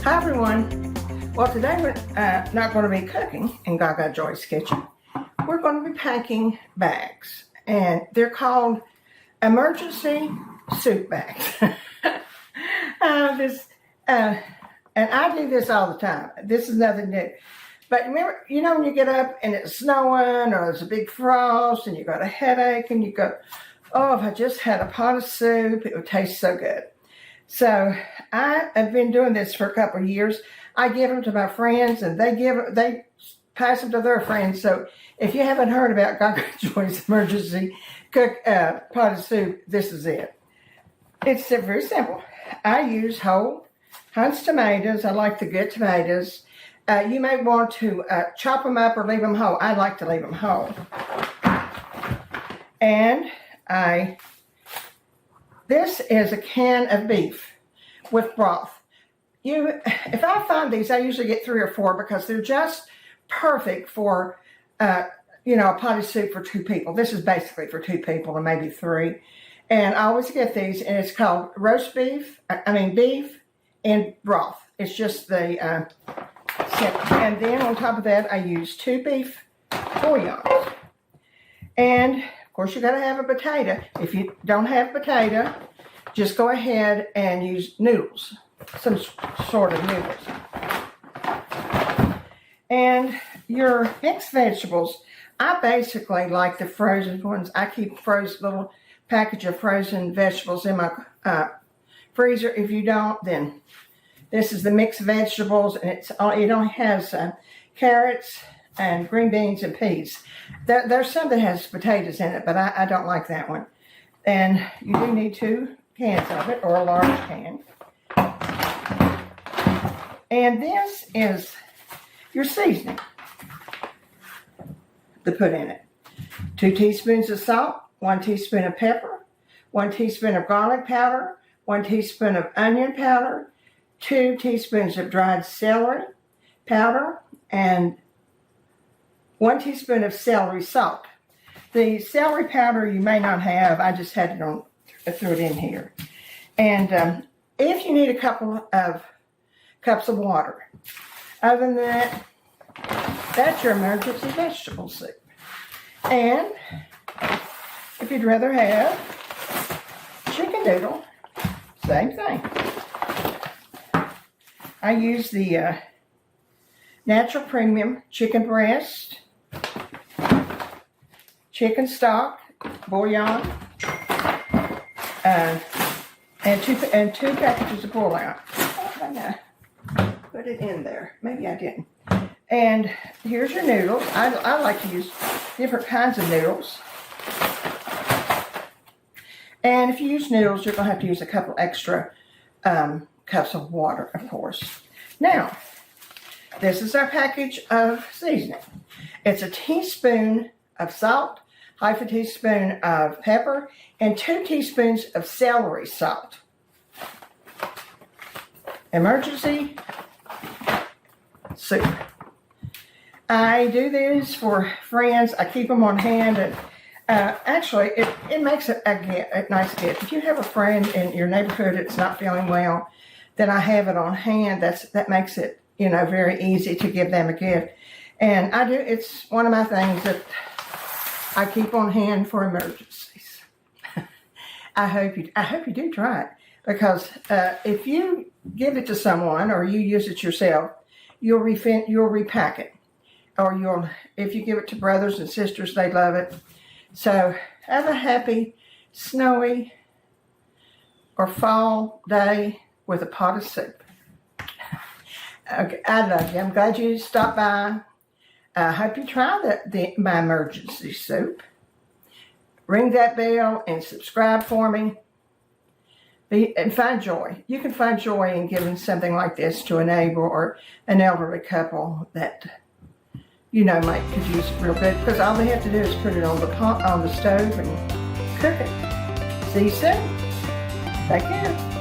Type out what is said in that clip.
Hi everyone. Well, today we're not going to be cooking in Gagajoy's kitchen. We're going to be packing bags, and they're called emergency soup bags. And I do this all the time. This is nothing new. But remember, you know when you get up and it's snowing or there's a big frost and you got a headache and you go, oh, if I just had a pot of soup, it would taste so good. So I have been doing this for a couple of years. I give them to my friends and they pass them to their friends. So if you haven't heard about Gagajoy's emergency pot of soup, this is it. It's very simple. I use whole Hunt's tomatoes. I like the good tomatoes. You may want to chop them up or leave them whole. I like to leave them whole. And this is a can of beef with broth. If I find these, I usually get 3 or 4 because they're just perfect for, a pot of soup for 2 people. This is basically for 2 people and maybe 3. And I always get these, and it's called roast beef, beef and broth. It's just the, and then on top of that, I use 2 beef bouillons. And of course, you got to have a potato. If you don't have potato, just go ahead and use noodles, some sort of noodles. And your mixed vegetables, I basically like the frozen ones. I keep little package of frozen vegetables in my freezer. If you don't, then this is the mixed vegetables, and it only has carrots and green beans and peas. There's some that has potatoes in it, but I don't like that one. And you do need 2 cans of it, or a large can. And this is your seasoning to put in it. 2 teaspoons of salt, 1 teaspoon of pepper, 1 teaspoon of garlic powder, 1 teaspoon of onion powder, 2 teaspoons of dried celery powder, and 1 teaspoon of celery salt. The celery powder you may not have. I just had it on, threw it in here. And if you need a couple of cups of water. Other than that, that's your emergency vegetable soup. And if you'd rather have chicken noodle, same thing. I use the natural premium chicken breast, chicken stock, bouillon, and two packages of bouillon. I'm gonna put it in there. Maybe I didn't. And here's your noodles. I like to use different kinds of noodles. And if you use noodles, you're going to have to use a couple extra cups of water, of course. Now, this is our package of seasoning. It's a teaspoon of salt, half a teaspoon of pepper, and 2 teaspoons of celery salt. Emergency soup. I do these for friends. I keep them on hand, and actually, it makes a nice gift. If you have a friend in your neighborhood that's not feeling well, then I have it on hand. That makes it, very easy to give them a gift. And I do. It's one of my things that I keep on hand for emergencies. I hope you do try it, because if you give it to someone or you use it yourself, you'll repack it, or if you give it to brothers and sisters, they love it. So have a happy, snowy, or fall day with a pot of soup. Okay, I love you. I'm glad you stopped by. I hope you try my emergency soup. Ring that bell and subscribe for me. And find joy. You can find joy in giving something like this to a neighbor or an elderly couple that could use it real good, because all they have to do is put it on the stove and cook it. See you soon. Take care.